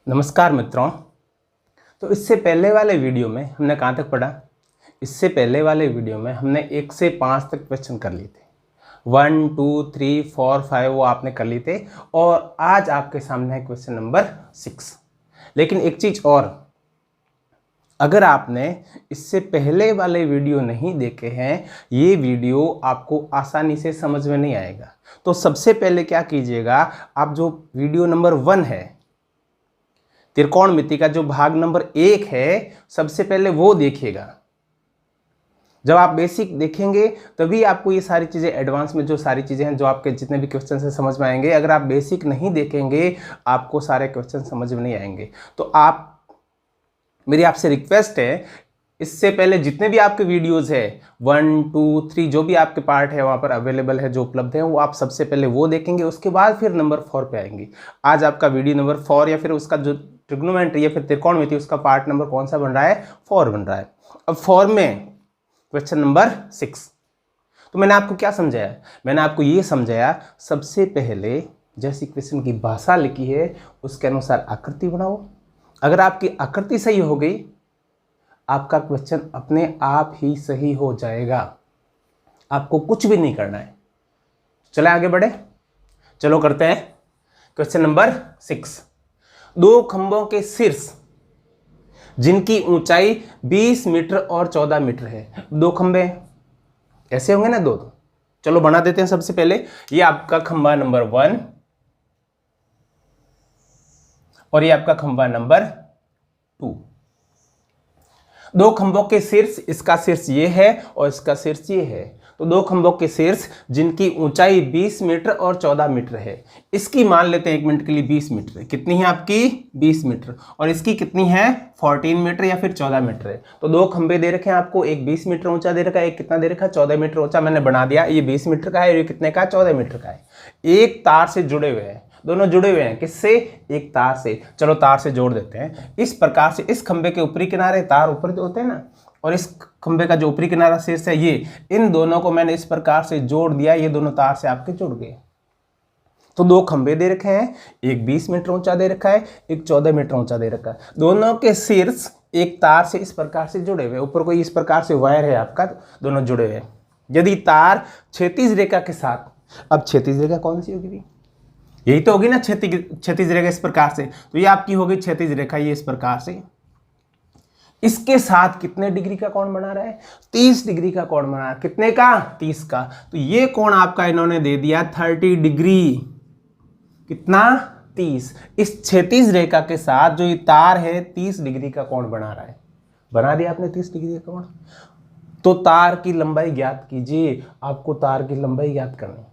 नमस्कार मित्रों। तो इससे पहले वाले वीडियो में हमने कहाँ तक पढ़ा? इससे पहले वाले वीडियो में हमने 1 से 5 तक क्वेश्चन कर लिए थे। 1, 2, 3, 4, 5 वो आपने कर लिए थे और आज आपके सामने है क्वेश्चन नंबर 6। लेकिन एक चीज़ और, अगर आपने इससे पहले वाले वीडियो नहीं देखे हैं, ये वीडियो आपको आसानी से समझ में नहीं आएगा। तो सबसे पहले क्या कीजिएगा, आप जो वीडियो नंबर 1 है, त्रिकोणमिति का जो भाग नंबर 1 है, सबसे पहले वो देखिएगा। जब आप बेसिक देखेंगे तभी आपको ये सारी चीज़ें एडवांस में जो सारी चीज़ें हैं, जो आपके जितने भी क्वेश्चन से समझ में आएंगे। अगर आप बेसिक नहीं देखेंगे आपको सारे क्वेश्चन समझ में नहीं आएंगे। तो मेरी आपसे रिक्वेस्ट है, इससे पहले जितने भी आपके वीडियोस है 1, 2, 3 जो भी आपके पार्ट है वहाँ पर अवेलेबल है, जो उपलब्ध है, वो आप सबसे पहले वो देखेंगे, उसके बाद फिर नंबर 4 पे आएंगे। आज आपका वीडियो नंबर 4 या फिर उसका जो ट्रिग्नोमेट्री या फिर त्रिकोणमिति उसका पार्ट नंबर कौन सा बन रहा है? 4 बन रहा है। अब 4 में क्वेश्चन नंबर 6। तो मैंने आपको क्या समझाया? मैंने आपको ये समझाया, सबसे पहले जैसी क्वेश्चन की भाषा लिखी है उसके अनुसार आकृति बनाओ। अगर आपकी आकृति सही हो गई, आपका क्वेश्चन अपने आप ही सही हो जाएगा। आपको कुछ भी नहीं करना है। चले आगे बढ़े, चलो करते हैं क्वेश्चन नंबर 6। 2 खंभों के शीर्ष जिनकी ऊंचाई 20 मीटर और 14 मीटर है। 2 खंभे ऐसे होंगे ना, 2। चलो बना देते हैं। सबसे पहले ये आपका खंभा नंबर 1 और ये आपका खंभा नंबर 2। 2 खंभों के शीर्ष, इसका शीर्ष ये है और इसका शीर्ष ये है। तो 2 खंभों के शीर्ष जिनकी ऊंचाई 20 मीटर और 14 मीटर है। इसकी मान लेते हैं 1 मिनट के लिए 20 मीटर है। कितनी है आपकी? 20 मीटर। और इसकी कितनी है? 14 मीटर या फिर 14 मीटर है। तो 2 खंभे दे रखे हैं आपको, एक 20 मीटर ऊंचा दे रखा है, एक कितना दे रखा है? 14 मीटर ऊंचा। मैंने बना दिया, ये 20 मीटर का है और ये कितने का? 14 मीटर का है। एक तार से जुड़े हुए हैं, दोनों जुड़े हुए हैं। किससे? एक तार से। चलो तार से जोड़ देते हैं। इस प्रकार से इस खंभे के ऊपरी किनारे, तार ऊपर होते हैं ना, और इस खंभे का जो ऊपरी किनारा शीर्ष है, ये इन दोनों को मैंने इस प्रकार से जोड़ दिया। ये दोनों तार से आपके जुड़ गए। तो 2 खंभे दे रखे हैं, एक 20 मीटर ऊंचा दे रखा है, एक 14 मीटर ऊंचा दे रखा है। दोनों के शीर्ष एक तार से इस प्रकार से जुड़े हुए, ऊपर कोई इस प्रकार से वायर है आपका, दोनों जुड़े हुए। यदि तार क्षैतिज रेखा के साथ, अब क्षैतिज रेखा कौन सी होगी? यही तो होगी ना क्षैतिज रेखा, इस प्रकार से। तो ये आपकी होगी क्षैतिज रेखा, ये इस प्रकार से। इसके साथ कितने डिग्री का कोण बना रहा है? 30 डिग्री का कोण बना रहा है। कितने का? 30 का। तो ये कोण आपका इन्होंने दे दिया 30 डिग्री। कितना? 30। इस क्षैतिज रेखा के साथ जो ये तार है 30 डिग्री का कोण बना रहा है। बना दिया आपने 30 डिग्री का कोण। तो तार की लंबाई ज्ञात कीजिए। आपको तार की लंबाई ज्ञात करनी।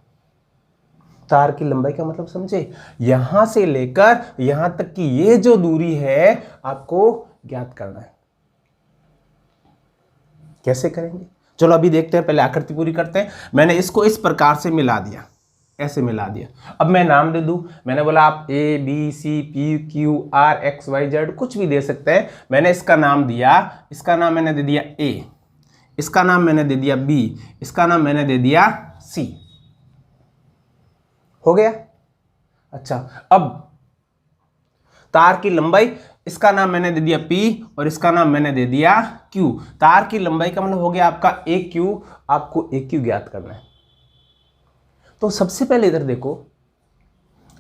तार की लंबाई का मतलब समझे? यहां से लेकर यहां तक की ये जो दूरी है आपको ज्ञात करना है। कैसे करेंगे? चलो अभी देखते हैं, पहले आकृति पूरी करते हैं। मैंने इसको इस प्रकार से मिला दिया, ऐसे मिला दिया। अब मैं नाम दे दूं। मैंने बोला आप A, B, C, P, Q, R, X, Y, Z कुछ भी दे सकते हैं। मैंने इसका नाम दिया, इसका नाम मैंने दे दिया A, इसका नाम मैंने दे दिया B, इसका नाम मैंने दे दिया C। हो गया? अच्छा, अब तार की लंबाई, इसका नाम मैंने दे दिया P और इसका नाम मैंने दे दिया Q। तार की लंबाई का मतलब हो गया आपका AQ। आपको AQ ज्ञात करना है। तो सबसे पहले इधर देखो,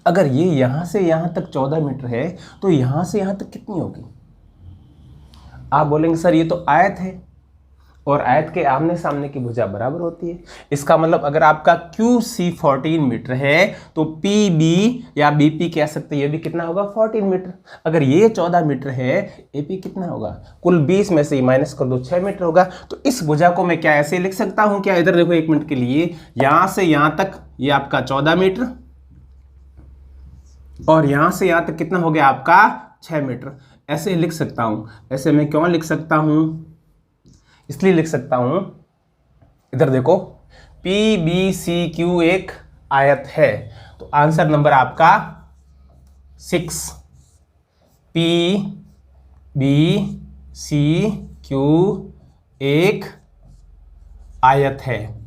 अगर ये यहां से यहां तक 14 मीटर है तो यहां से यहां तक कितनी होगी? आप बोलेंगे सर ये तो आयत है और आयत के आमने सामने की भुजा बराबर होती है। इसका मतलब अगर आपका QC 14 मीटर है तो PB या BP कह सकते हैं, ये भी कितना होगा? 14 मीटर। अगर ये 14 मीटर है, AP कितना होगा? कुल 20 में से ही माइनस कर दो, 6 मीटर होगा। तो इस भुजा को मैं क्या ऐसे लिख सकता हूं क्या? इधर देखो 1 मिनट के लिए, यहां से यहां तक ये आपका 14 मीटर और यहां से यहां तक कितना हो गया आपका? 6 मीटर। ऐसे लिख सकता हूं। ऐसे मैं क्यों लिख सकता हूं? इसलिए लिख सकता हूं, इधर देखो, PBCQ एक आयत है। तो आंसर नंबर आपका 6। PBCQ एक आयत है।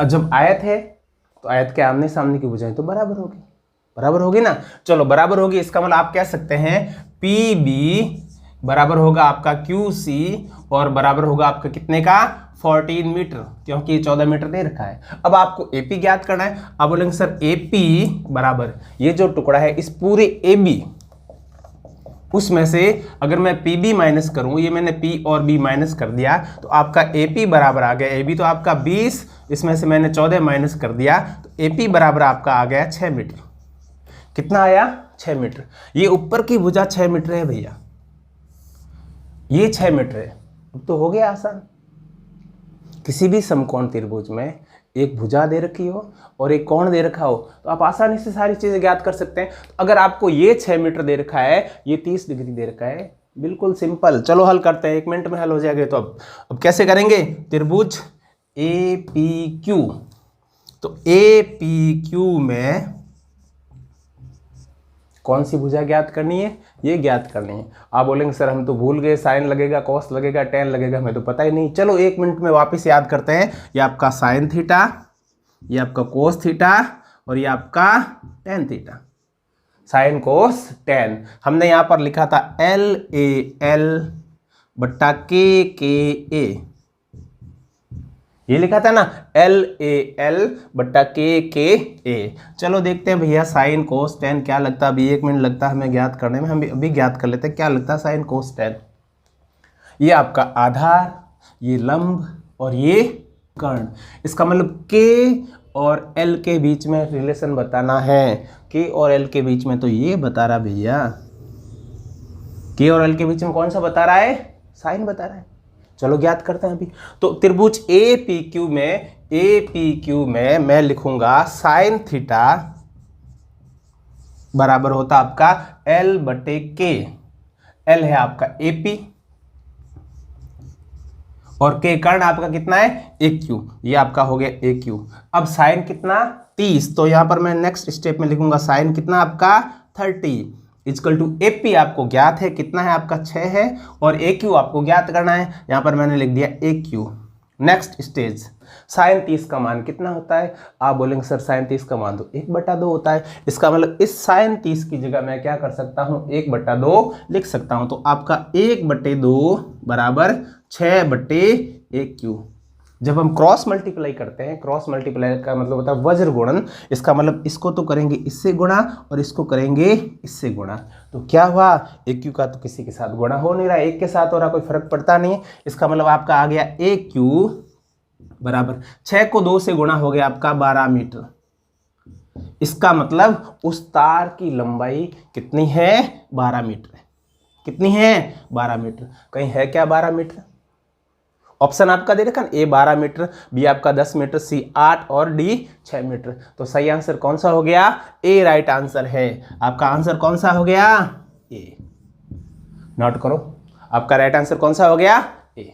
जब आयत है तो आयत के आमने सामने की भुजाएं तो बराबर होगी। बराबर होगी ना। चलो बराबर होगी, इसका मतलब आप कह सकते हैं पी बी बराबर होगा आपका क्यू सी और बराबर होगा आपका कितने का 14 मीटर, क्योंकि 14 मीटर दे रखा है। अब आपको एपी ज्ञात करना है। आप बोलेंगे सर एपी बराबर ये जो टुकड़ा है इस पूरे एबी उसमें से अगर मैं पी बी माइनस करूं, ये मैंने पी और बी माइनस कर दिया तो आपका एपी बराबर आ गया, एबी तो आपका 20, इसमें से मैंने 14 माइनस कर दिया तो एपी बराबर आपका आ गया 6 मीटर। कितना आया 6 मीटर। ये ऊपर की भुजा 6 मीटर है भैया, ये 6 मीटर है। अब तो हो गया आसान। किसी भी समकोण त्रिभुज में एक भुजा दे रखी हो और एक कोण दे रखा हो तो आप आसानी से सारी चीजें ज्ञात कर सकते हैं। तो अगर आपको ये 6 मीटर दे रखा है, ये 30 डिग्री दे रखा है, बिल्कुल सिंपल। चलो हल करते हैं, 1 मिनट में हल हो जाएगा। तो अब कैसे करेंगे, त्रिभुज ए पी क्यू, तो ए पी क्यू में कौन सी भुजा ज्ञात करनी है, ये ज्ञात करनी है। आप बोलेंगे सर हम तो भूल गए, साइन लगेगा, कॉस लगेगा, टेन लगेगा, हमें तो पता ही नहीं। चलो 1 मिनट में वापस याद करते हैं। ये आपका साइन थीटा, ये आपका कोस थीटा और ये आपका tan theta. Sine cos ten हमने यहां पर लिखा था एल ए एल बट्टा के ए, ये लिखा था ना एल ए एल बट्टा के ए। चलो देखते हैं भैया साइन कोस टेन क्या लगता है। अभी 1 मिनट लगता है हमें ज्ञात करने में, हम अभी ज्ञात कर लेते हैं क्या लगता है साइन कोस टेन। ये आपका आधार, ये लंब और ये कर्ण। इसका मतलब के और एल के बीच में रिलेशन बताना है। के और एल के बीच में तो ये बता रहा भैया, के और एल के बीच में कौन सा बता रहा है, साइन बता रहा है। चलो ज्ञात करते हैं अभी। तो त्रिभुज ए पी क्यू में मैं लिखूंगा साइन थीटा बराबर होता आपका एल बटे के। एल है आपका एपी और के कर्ण आपका कितना है ए क्यू, ये आपका हो गया ए क्यू। अब साइन कितना 30, तो यहां पर मैं नेक्स्ट स्टेप में लिखूंगा साइन कितना आपका 30 इजकल टू एपी आपको ज्ञात है कितना है आपका 6 है और ए क्यू आपको ज्ञात करना है। यहां पर मैंने लिख दिया ए क्यू। नेक्स्ट स्टेज साइन 30 का मान कितना होता है। आप बोलेंगे सर साइन 30 का मान तो 1/2 होता है। इसका मतलब इस साइन 30 की जगह मैं क्या कर सकता हूं 1/2 लिख सकता हूं। तो आपका 1/2 बराबर 6/1 क्यू। जब हम क्रॉस मल्टीप्लाई करते हैं, क्रॉस मल्टीप्लाई का मतलब होता है वज्र गुणन। इसका मतलब इसको तो करेंगे इससे गुणा और इसको करेंगे इससे गुणा। तो क्या हुआ ए क्यू का तो किसी के साथ गुणा हो नहीं रहा, एक के साथ हो रहा, कोई फर्क पड़ता नहीं है। इसका मतलब आपका आ गया ए क्यू बराबर 6 को 2 से गुणा हो गया आपका 12 मीटर। इसका मतलब उस तार की लंबाई कितनी है 12 मीटर। कितनी है 12 मीटर। कहीं है क्या 12 मीटर। ऑप्शन आपका दे रखा ए 12 मीटर, बी आपका 10 मीटर, सी 8 और डी 6 मीटर। तो सही आंसर कौन सा हो गया ए राइट आंसर है। आपका आंसर कौन सा हो गया ए। नोट करो आपका राइट आंसर कौन सा हो गया ए।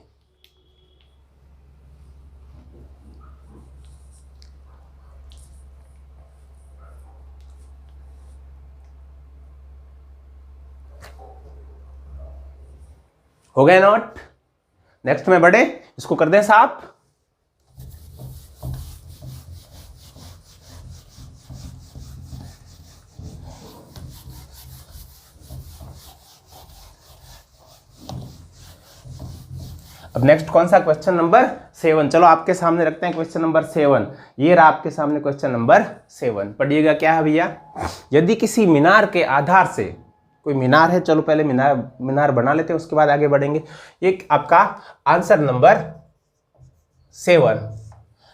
हो गए नोट। नेक्स्ट में बढ़े, इसको कर दें साफ। अब नेक्स्ट कौन सा क्वेश्चन नंबर 7। चलो आपके सामने रखते हैं क्वेश्चन नंबर 7। ये रहा आपके सामने क्वेश्चन नंबर 7। पढ़िएगा क्या है भैया। यदि किसी मीनार के आधार से, कोई मीनार है, चलो पहले मीनार बना लेते हैं उसके बाद आगे बढ़ेंगे। एक आपका आंसर नंबर 7।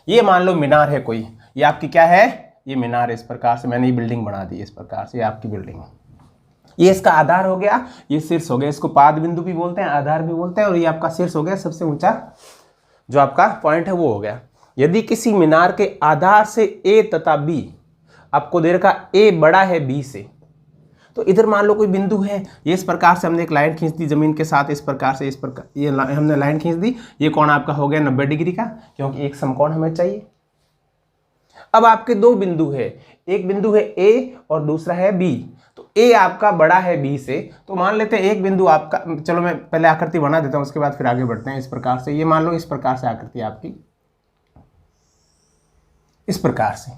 ये मान लो मीनार है कोई, ये आपकी क्या है, ये मीनार है। इस प्रकार से मैंने ये बिल्डिंग बना दी, इस प्रकार से ये आपकी बिल्डिंग है। ये इसका आधार हो गया, ये शीर्ष हो गया। इसको पाद बिंदु भी बोलते हैं, आधार भी बोलते हैं। और ये आपका शीर्ष हो गया, सबसे ऊंचा जो आपका पॉइंट है वो हो गया। यदि किसी मीनार के आधार से ए तथा बी, आपको दे रखा ए बड़ा है बी से, तो इधर मान लो कोई बिंदु है। ये इस प्रकार से हमने एक लाइन खींच दी जमीन के साथ, इस प्रकार से, इस प्रकार ये हमने लाइन खींच दी। ये कोण आपका हो गया 90 डिग्री का, क्योंकि एक समकोण हमें चाहिए। अब आपके दो बिंदु है, एक बिंदु है ए और दूसरा है बी। तो ए आपका बड़ा है बी से, तो मान लेते हैं एक बिंदु आपका, चलो मैं पहले आकृति बना देता हूं उसके बाद फिर आगे बढ़ते हैं। इस प्रकार से ये मान लो इस प्रकार से आकृति आपकी इस प्रकार से।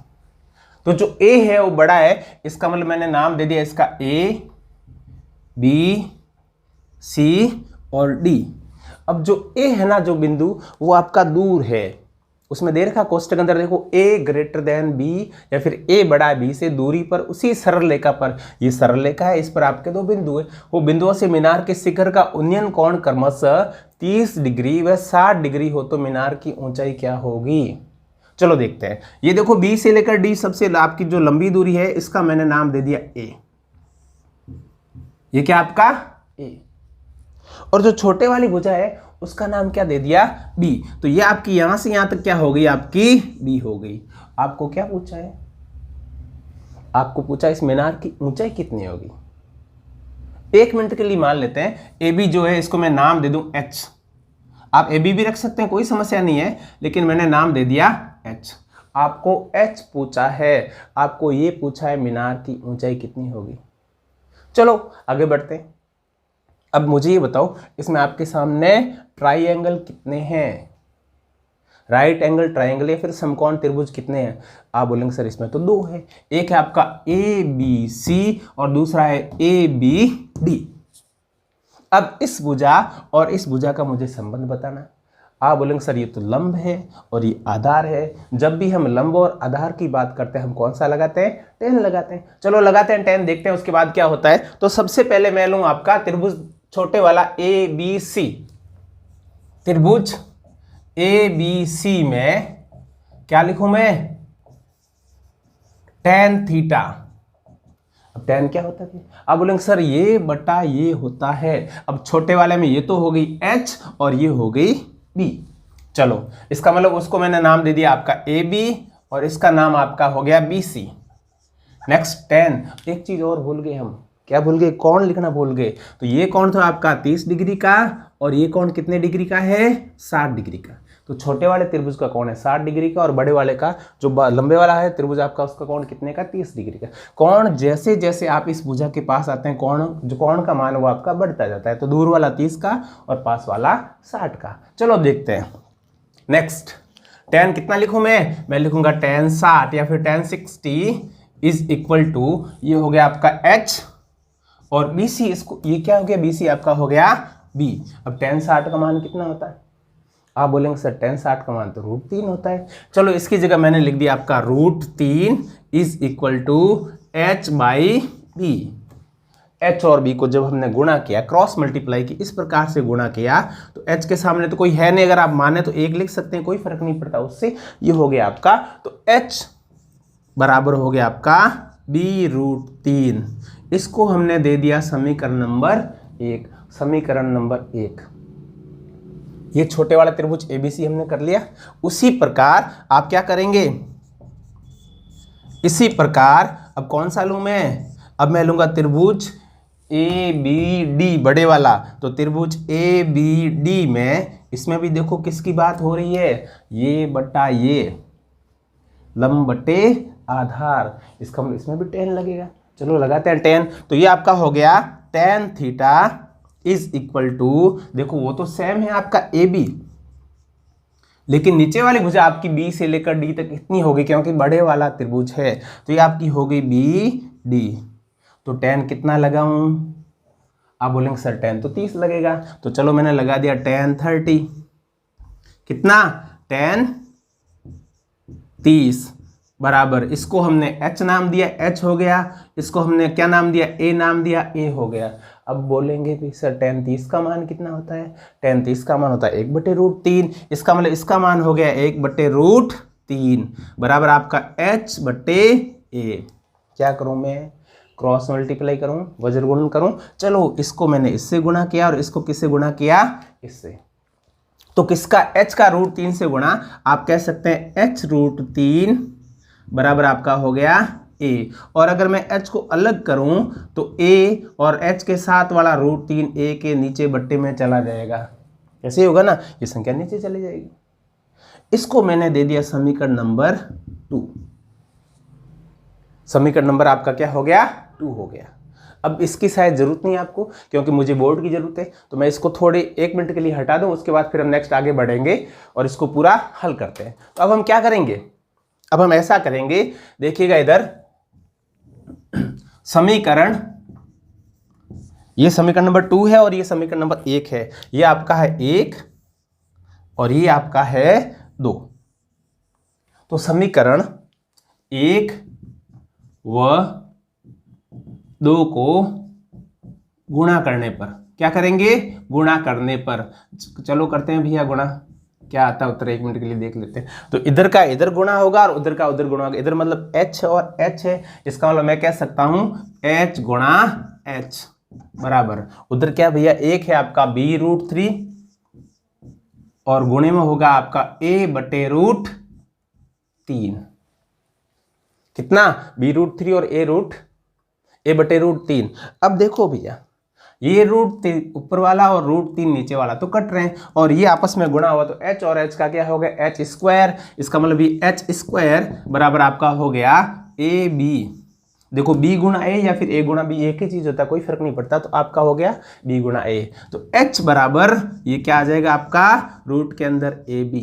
तो जो ए है वो बड़ा है, इसका मतलब मैंने नाम दे दिया इसका ए, बी, सी और डी। अब जो ए है ना, जो बिंदु, वो आपका दूर है, उसमें दे रखा कोष्टक के अंदर, देखो ए ग्रेटर देन बी या फिर ए बड़ा बी से दूरी पर उसी सरल रेखा पर, ये सरल रेखा है, इस पर आपके दो बिंदु है, वो बिंदुओं से मीनार के शिखर का उन्नयन कोण क्रमशः 30 डिग्री व 60 डिग्री हो तो मीनार की ऊंचाई क्या होगी। चलो देखते हैं। ये देखो बी से लेकर डी सबसे आपकी जो लंबी दूरी है, इसका मैंने नाम दे दिया ए। ये क्या आपका ए, और जो छोटे वाली भुजा है उसका नाम क्या दे दिया बी। तो ये आपकी यहां से यहां तक क्या हो गई, आपकी बी हो गई। आपको क्या पूछा है, आपको पूछा इस मीनार की ऊंचाई कितनी होगी। 1 मिनट के लिए मान लेते हैं ए बी जो है इसको मैं नाम दे दूं एच। आप ए बी भी रख सकते हैं, कोई समस्या नहीं है, लेकिन मैंने नाम दे दिया एच। आपको एच पूछा है, आपको ये पूछा है मीनार की ऊंचाई कितनी होगी। चलो आगे बढ़ते हैं। अब मुझे ये बताओ, इसमें आपके सामने ट्राइएंगल कितने हैं, राइट एंगल ट्राइएंगल या फिर समकोण त्रिभुज कितने हैं। आप बोलेंगे सर इसमें तो 2 है, एक है आपका ए बी सी और दूसरा है ए बी डी। अब इस भुजा और इस भुजा का मुझे संबंध बताना। आप बोलेंगे सर ये तो लंब है और ये आधार है। जब भी हम लंब और आधार की बात करते हैं हम कौन सा लगाते हैं, टेन लगाते हैं। चलो लगाते हैं टेन, देखते हैं उसके बाद क्या होता है। तो सबसे पहले मैं लूं आपका त्रिभुज छोटे वाला ए बी सी। त्रिभुज ए बी सी में क्या लिखूं मैं, टेन थीटा। अब टेन क्या होता है, आप बोलेंगे सर ये बटा ये होता है। अब छोटे वाले में ये तो हो गई एच और ये हो गई बी। चलो इसका मतलब उसको मैंने नाम दे दिया आपका ए बी और इसका नाम आपका हो गया बी सी। नेक्स्ट 10। एक चीज और भूल गए हम, क्या भूल गए, कोण लिखना भूल गए। तो ये कोण था आपका 30 डिग्री का और ये कोण कितने डिग्री का है, 60 डिग्री का। तो छोटे वाले त्रिभुज का कोण है 60 डिग्री का और बड़े वाले का जो लंबे वाला है त्रिभुज आपका, उसका कोण कितने का, 30 डिग्री का। कोण जैसे जैसे आप इस भुजा के पास आते हैं, कोण जो कोण का मान वो आपका बढ़ता जाता है। तो दूर वाला 30 का और पास वाला 60 का। चलो अब देखते हैं नेक्स्ट। tan कितना लिखूं मैं लिखूंगा tan 60 या फिर tan 60 इज इक्वल टू, ये हो गया आपका h और BC, इसको ये क्या हो गया, BC आपका हो गया B। अब tan 60 का मान कितना होता है, आप बोलेंगे सर tan 60 का मान तो √3 होता है। चलो इसकी जगह मैंने लिख दिया आपका √3 is equal to h/b। h और b को जब हमने गुणा किया, क्रॉस मल्टीप्लाई की, इस प्रकार से गुणा किया, तो h के सामने तो कोई है नहीं, अगर आप माने तो 1 लिख सकते हैं, कोई फर्क नहीं पड़ता उससे। ये हो गया आपका, तो h बराबर हो गया आपका b√3। इसको हमने दे दिया समीकरण नंबर 1। समीकरण नंबर 1, ये छोटे वाला त्रिभुज एबीसी हमने कर लिया। उसी प्रकार आप क्या करेंगे, इसी प्रकार अब कौन सा लूं मैं, अब मैं लूंगा त्रिभुज ए बी डी बड़े वाला। तो त्रिभुज ए बी डी में इसमें भी देखो किसकी बात हो रही है, ये बटा ये, लंब बटे आधार, इसका मतलब इसमें भी tan लगेगा। चलो लगाते हैं tan। तो ये आपका हो गया tan theta is equal to, देखो वो तो सेम है आपका ए बी, लेकिन नीचे वाली भुजा आपकी बी से लेकर डी तक इतनी होगी क्योंकि बड़े वाला त्रिभुज है। तो ये आपकी हो गई बी डी। तो tan कितना लगाऊं, आप बोलेंगे सर tan तो 30 लगेगा। तो चलो मैंने लगा दिया tan 30। कितना, tan 30 बराबर, इसको हमने h नाम दिया, h हो गया। इसको हमने क्या नाम दिया, a नाम दिया, a हो गया। अब बोलेंगे भी सर tan 30 का मान कितना होता है, tan 30 का मान होता है 1/√3। इसका मतलब इसका मान हो गया 1/√3 बराबर आपका h/a। क्या करूं मैं, क्रॉस मल्टीप्लाई करूं, वज्र गुणन करूं। चलो इसको मैंने इससे गुणा किया और इसको किससे गुणा किया, इससे। तो किसका, h का √3 से गुणा, आप कह सकते हैं h√3 बराबर आपका हो गया a। और अगर मैं h को अलग करूं तो a और h के साथ वाला √3 a के नीचे बट्टे में चला जाएगा। ऐसे होगा ना, ये संख्या नीचे चली जाएगी। इसको मैंने दे दिया समीकरण नंबर 2। समीकरण नंबर आपका क्या हो गया, 2 हो गया। अब इसकी शायद जरूरत नहीं है आपको, क्योंकि मुझे बोर्ड की जरूरत है। तो मैं इसको थोड़े 1 मिनट के लिए हटा दूं, उसके बाद फिर हम नेक्स्ट आगे बढ़ेंगे और इसको पूरा हल करते हैं। तो अब हम क्या करेंगे, अब हम ऐसा करेंगे, देखिएगा इधर समीकरण, ये समीकरण नंबर 2 है और ये समीकरण नंबर 1 है। ये आपका है 1 और ये आपका है 2। तो समीकरण 1 व 2 को गुणा करने पर, क्या करेंगे, गुणा करने पर, चलो करते हैं भैया गुणा, क्या आता है उत्तर 1 मिनट के लिए देख लेते हैं। तो इधर का इधर गुणा होगा और उधर का उधर गुणा होगा। इधर मतलब h और h है, इसका मतलब मैं कह सकता हूं h गुणा h बराबर, उधर क्या भैया 1 है आपका b√3 और गुणे में होगा आपका a/√3। कितना, b√3 और a/√3। अब देखो भैया ये √3 ऊपर वाला और √3 नीचे वाला तो कट रहे हैं और ये आपस में गुणा हुआ, तो h और h का क्या हो गया, h²। इसका मतलब ये h² बराबर आपका हो गया ab। देखो b गुणा a या फिर a गुणा b एक ही चीज होता है, कोई फर्क नहीं पड़ता, तो आपका हो गया b गुणा a। तो h बराबर ये क्या आ जाएगा आपका रूट के अंदर ab।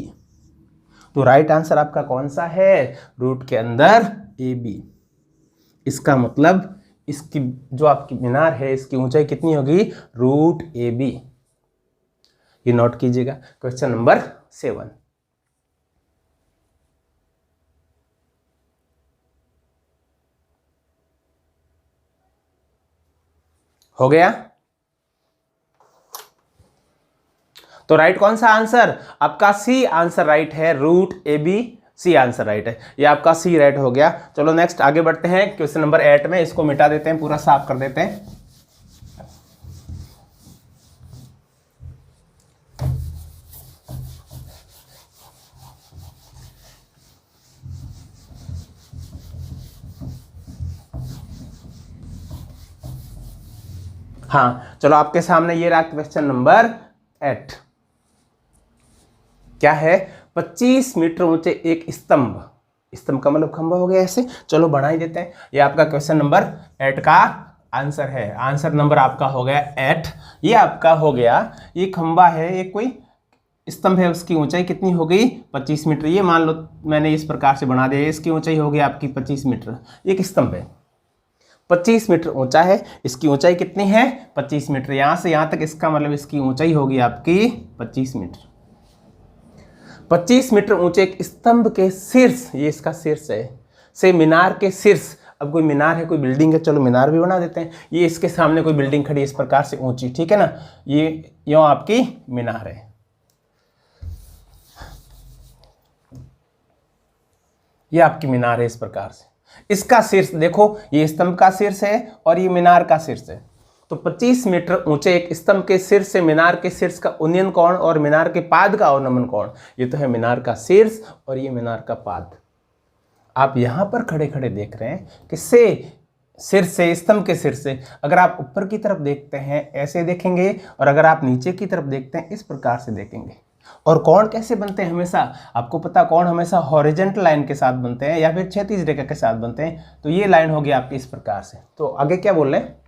तो राइट आंसर आपका कौन सा है, रूट के अंदर ab। इसका मतलब इसकी जो आपकी मीनार है इसकी ऊंचाई कितनी होगी, √ab। ये नोट कीजिएगा। क्वेश्चन नंबर 7 हो गया। तो राइट कौन सा आंसर आपका, सी आंसर राइट है, √ab, सी आंसर राइट है, ये आपका सी राइट हो गया। चलो नेक्स्ट आगे बढ़ते हैं क्वेश्चन नंबर 8 में, इसको मिटा देते हैं, पूरा साफ कर देते हैं। हाँ चलो आपके सामने ये रहा क्वेश्चन नंबर 8। क्या है, 25 मीटर ऊंचे एक स्तंभ, स्तंभ का मतलब खंभा हो गया ऐसे, चलो बढ़ा ही देते हैं। ये आपका क्वेश्चन नंबर 8 का आंसर है, आंसर नंबर आपका हो गया 8। ये आपका हो गया, ये खंभा है, ये कोई स्तंभ है, उसकी ऊंचाई कितनी हो गई, 25 मीटर। ये मान लो मैंने इस प्रकार से बना दिया, इसकी ऊंचाई हो गई आपकी 25 मीटर। एक स्तंभ है 25 मीटर ऊंचा है, इसकी ऊंचाई कितनी है, 25 मीटर। यहां से यहां तक इसका मतलब इसकी ऊंचाई होगी आपकी 25 मीटर। 25 मीटर ऊंचे एक स्तंभ के शीर्ष, ये इसका शीर्ष है, से मीनार के शीर्ष। अब कोई मीनार है, कोई बिल्डिंग है, चलो मीनार भी बना देते हैं। ये इसके सामने कोई बिल्डिंग खड़ी है इस प्रकार से ऊंची, ठीक है ना, ये यूं आपकी मीनार है। ये आपकी मीनार है इस प्रकार से, इसका शीर्ष देखो, ये स्तंभ का शीर्ष है और ये मीनार का शीर्ष है। तो 25 मीटर ऊंचे एक स्तंभ के शीर्ष से मीनार के शीर्ष का उन्नयन कोण और मीनार के पाद का अवनमन कोण, ये तो है मीनार का शीर्ष और ये मीनार का पाद। आप यहां पर खड़े खड़े देख रहे हैं किससे, शीर्ष से, स्तंभ के शीर्ष से। अगर आप ऊपर की तरफ देखते हैं ऐसे देखेंगे और अगर आप नीचे की तरफ देखते हैं इस प्रकार से देखेंगे। और कोण कैसे बनते हैं, हमेशा आपको पता, कोण हमेशा हॉरिजॉन्टल लाइन के साथ बनते हैं या फिर क्षैतिज रेखा के साथ बनते हैं। तो ये लाइन होगी आपकी इस प्रकार से। तो आगे क्या बोल रहे हैं,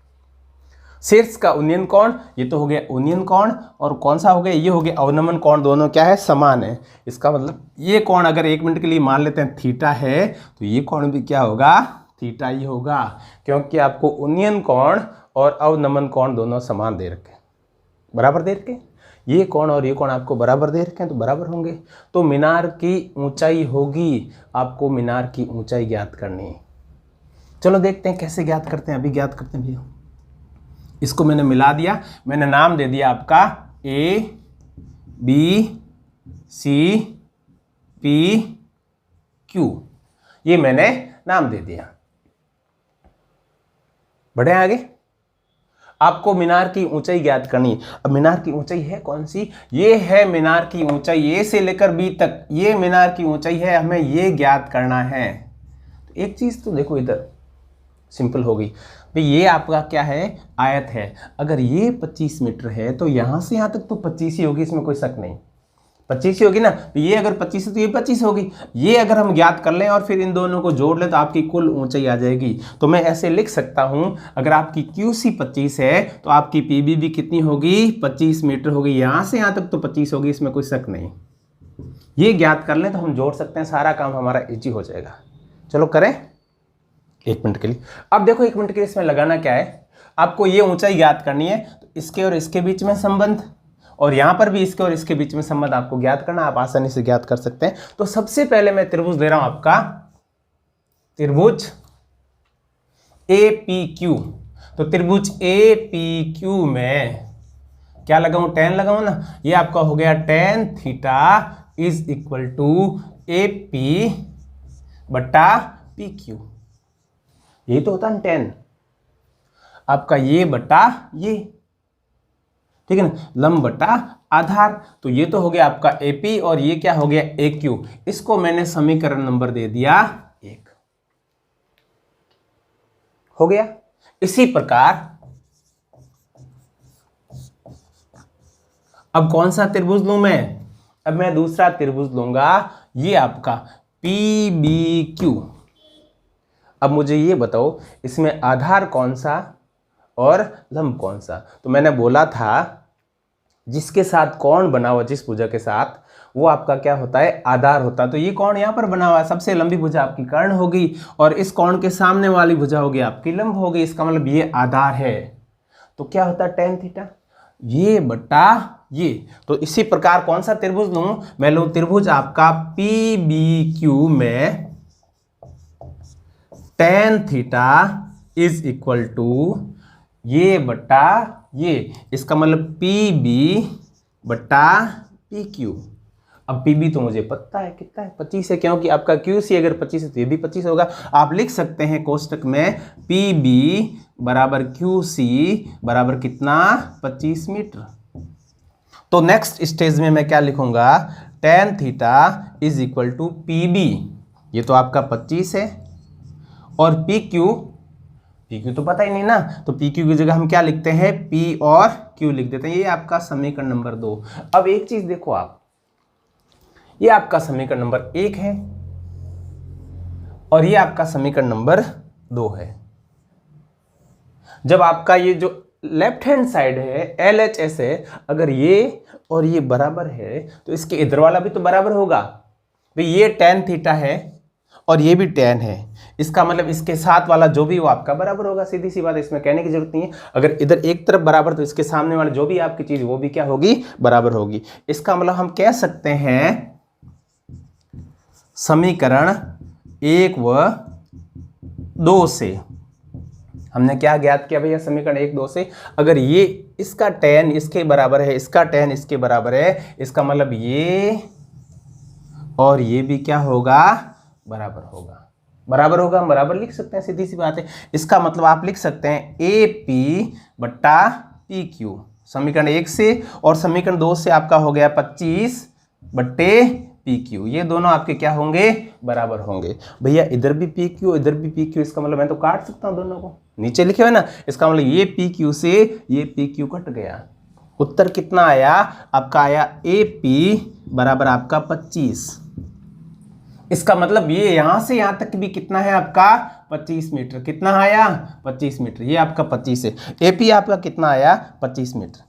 शीर्ष का उन्नयन कोण, ये तो हो गया उन्नयन कोण, और कौन सा हो गया, ये हो गया अवनमन कोण। दोनों क्या है, समान है। इसका मतलब ये कोण अगर 1 मिनट के लिए मान लेते हैं थीटा है, तो ये कोण भी क्या होगा, थीटा ही होगा, क्योंकि आपको उन्नयन कोण और अवनमन कोण दोनों समान दे रखे, बराबर दे रखे। ये कोण और ये कोण आपको बराबर दे रखे हैं तो बराबर होंगे। तो मीनार की ऊंचाई होगी, आपको मीनार की ऊंचाई ज्ञात करनी है। चलो देखते हैं कैसे ज्ञात करते हैं, अभी ज्ञात करते हैं भैया। इसको मैंने मिला दिया, मैंने नाम दे दिया आपका A B C P Q, ये मैंने नाम दे दिया। बढ़े आगे, आपको मीनार की ऊंचाई ज्ञात करनी। अब मीनार की ऊंचाई है कौन सी, ये है मीनार की ऊंचाई, ए से लेकर बी तक ये मीनार की ऊंचाई है, हमें ये ज्ञात करना है। तो एक चीज तो देखो इधर सिंपल हो गई भाई, ये आपका क्या है, आयत है। अगर ये 25 मीटर है तो यहां से यहां तक तो 25 ही होगी, इसमें कोई शक नहीं, 25 ही होगी ना। तो ये अगर 25 है तो ये 25 होगी। ये अगर हम ज्ञात कर लें और फिर इन दोनों को जोड़ लें तो आपकी कुल ऊंचाई आ जाएगी। तो मैं ऐसे लिख सकता हूं, अगर आपकी QC 25 है तो आपकी PB भी कितनी होगी, 25 मीटर होगी। यहां से यहां तक तो 25 होगी, इसमें कोई शक नहीं। ये ज्ञात कर लें तो हम जोड़ सकते हैं, सारा काम हमारा इजी हो जाएगा। चलो करें 1 मिनट के लिए। अब देखो 1 मिनट के लिए इसमें लगाना क्या है, आपको ये ऊंचाई ज्ञात करनी है, तो इसके और इसके बीच में संबंध, और यहां पर भी इसके और इसके बीच में संबंध आपको ज्ञात करना, आप आसानी से ज्ञात कर सकते हैं। तो सबसे पहले मैं त्रिभुज दे रहा हूं आपका, त्रिभुज APQ। तो त्रिभुज APQ में क्या लगाऊं, tan लगाऊं ना, ये आपका हो गया tan theta is equal to AP बटा PQ। यही तो होता है tan आपका, ये बटा ये, ठीक है ना, लंब बटा आधार। तो ये तो हो गया आपका AP और ये क्या हो गया AQ। इसको मैंने समीकरण नंबर दे दिया 1, हो गया। इसी प्रकार अब कौन सा त्रिभुज लूं मैं, अब मैं दूसरा त्रिभुज लूंगा, ये आपका PBQ। अब मुझे ये बताओ इसमें आधार कौन सा और लंब कौन सा। तो मैंने बोला था जिसके साथ कोण बना हुआ, जिस भुजा के साथ, वो आपका क्या होता है, आधार होता है। तो ये कोण यहाँ पर बना हुआ है, सबसे लंबी भुजा आपकी कर्ण होगी और इस कोण के सामने वाली भुजा होगी आपकी लंब होगी। इसका मतलब ये आधार है। तो क्या होता है tan थीटा, ये बटा ये। तो इसी प्रकार कौन सा त्रिभुज लूं, मैं लूं त्रिभुज आपका PBQ में tan theta is equal to ये बटा ये। इसका मतलब PB बटा PQ। अब PB तो मुझे पता है कितना है, 25 है, क्योंकि आपका QC अगर 25 है तो ये भी 25 होगा। आप लिख सकते हैं कोष्टक में PB बराबर QC बराबर कितना, 25 मीटर। तो नेक्स्ट स्टेज में मैं क्या लिखूंगा, tan theta is equal to PB, ये तो आपका 25 है, और PQ तो पता ही नहीं ना, तो PQ की जगह हम क्या लिखते हैं, P और Q लिख देते हैं। ये आपका समीकरण नंबर 2। अब एक चीज देखो आप, ये आपका समीकरण नंबर 1 है और ये आपका समीकरण नंबर 2 है। जब आपका ये जो लेफ्ट हैंड साइड है LHS है, अगर ये और ये बराबर है तो इसके इधर वाला भी तो बराबर होगा भाई। ये tan थीटा है और ये भी tan है, इसका मतलब इसके साथ वाला जो भी वो आपका बराबर होगा। सीधी सी बात है, इसमें कहने की जरूरत नहीं है। अगर इधर एक तरफ बराबर तो इसके सामने वाले जो भी आपकी चीज वो भी क्या होगी, बराबर होगी। इसका मतलब हम कह सकते हैं समीकरण 1 व 2 से हमने क्या ज्ञात किया भैया, समीकरण 1 2 से, अगर ये इसका tan इसके बराबर है, इसका tan इसके बराबर है, इसका मतलब ये और ये भी क्या होगा, बराबर होगा। बराबर होगा, हम बराबर लिख सकते हैं, सीधी सी बात है। इसका मतलब आप लिख सकते हैं AP बट्टा PQ समीकरण 1 से, और समीकरण 2 से आपका हो गया 25 बट्टे PQ। ये दोनों आपके क्या होंगे, बराबर होंगे। भैया इधर भी PQ इधर भी PQ, इसका मतलब मैं तो काट सकता हूं दोनों को, नीचे लिखे हुए ना। इसका मतलब ये PQ से ये PQ कट गया। उत्तर कितना आया आपका, आया AP बराबर आपका 25। इसका मतलब ये यहां से यहां तक भी कितना है आपका, 25 मीटर। कितना आया, 25 मीटर। ये आपका 25 है, AP आपका कितना आया, 25 मीटर।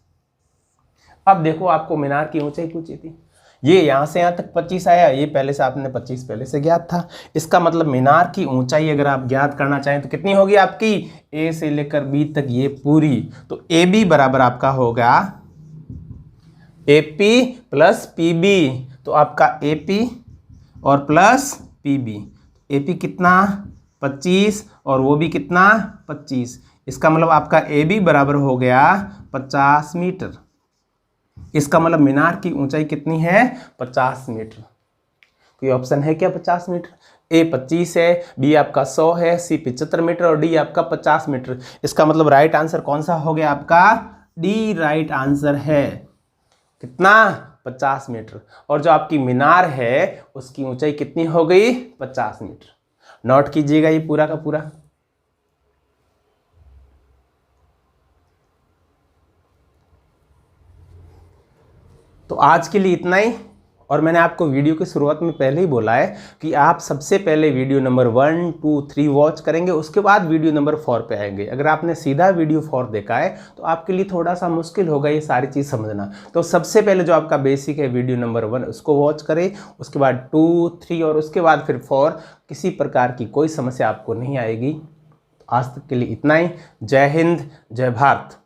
अब देखो आपको मीनार की ऊंचाई पूछी थी, ये यहां से यहां तक 25 आया, ये पहले से आपने 25 पहले से ज्ञात था। इसका मतलब मीनार की ऊंचाई अगर आप ज्ञात करना चाहें तो कितनी होगी आपकी, A से लेकर B तक ये पूरी। तो AB बराबर आपका होगा AP प्लस PB। तो आपका AP और प्लस PB, AP कितना 25 और वो भी कितना 25। इसका मतलब आपका AB बराबर हो गया 50 मीटर। इसका मतलब मीनार की ऊंचाई कितनी है, 50 मीटर। कोई ऑप्शन है क्या 50 मीटर, A 25 है, B आपका 100 है, C 75 मीटर और D आपका 50 मीटर। इसका मतलब राइट आंसर कौन सा हो गया आपका, D राइट आंसर है। कितना, 50 मीटर। और जो आपकी मीनार है उसकी ऊंचाई कितनी हो गई, 50 मीटर। नोट कीजिएगा ये पूरा का पूरा। तो आज के लिए इतना ही। और मैंने आपको वीडियो की शुरुआत में पहले ही बोला है कि आप सबसे पहले वीडियो नंबर 1, 2, 3 वॉच करेंगे, उसके बाद वीडियो नंबर 4 पे आएंगे। अगर आपने सीधा वीडियो 4 देखा है तो आपके लिए थोड़ा सा मुश्किल होगा ये सारी चीज़ समझना। तो सबसे पहले जो आपका बेसिक है वीडियो नंबर 1 उसको वॉच करें, उसके बाद 2, 3 और उसके बाद फिर 4। किसी प्रकार की कोई समस्या आपको नहीं आएगी। आज तक के लिए इतना ही। जय हिंद, जय भारत।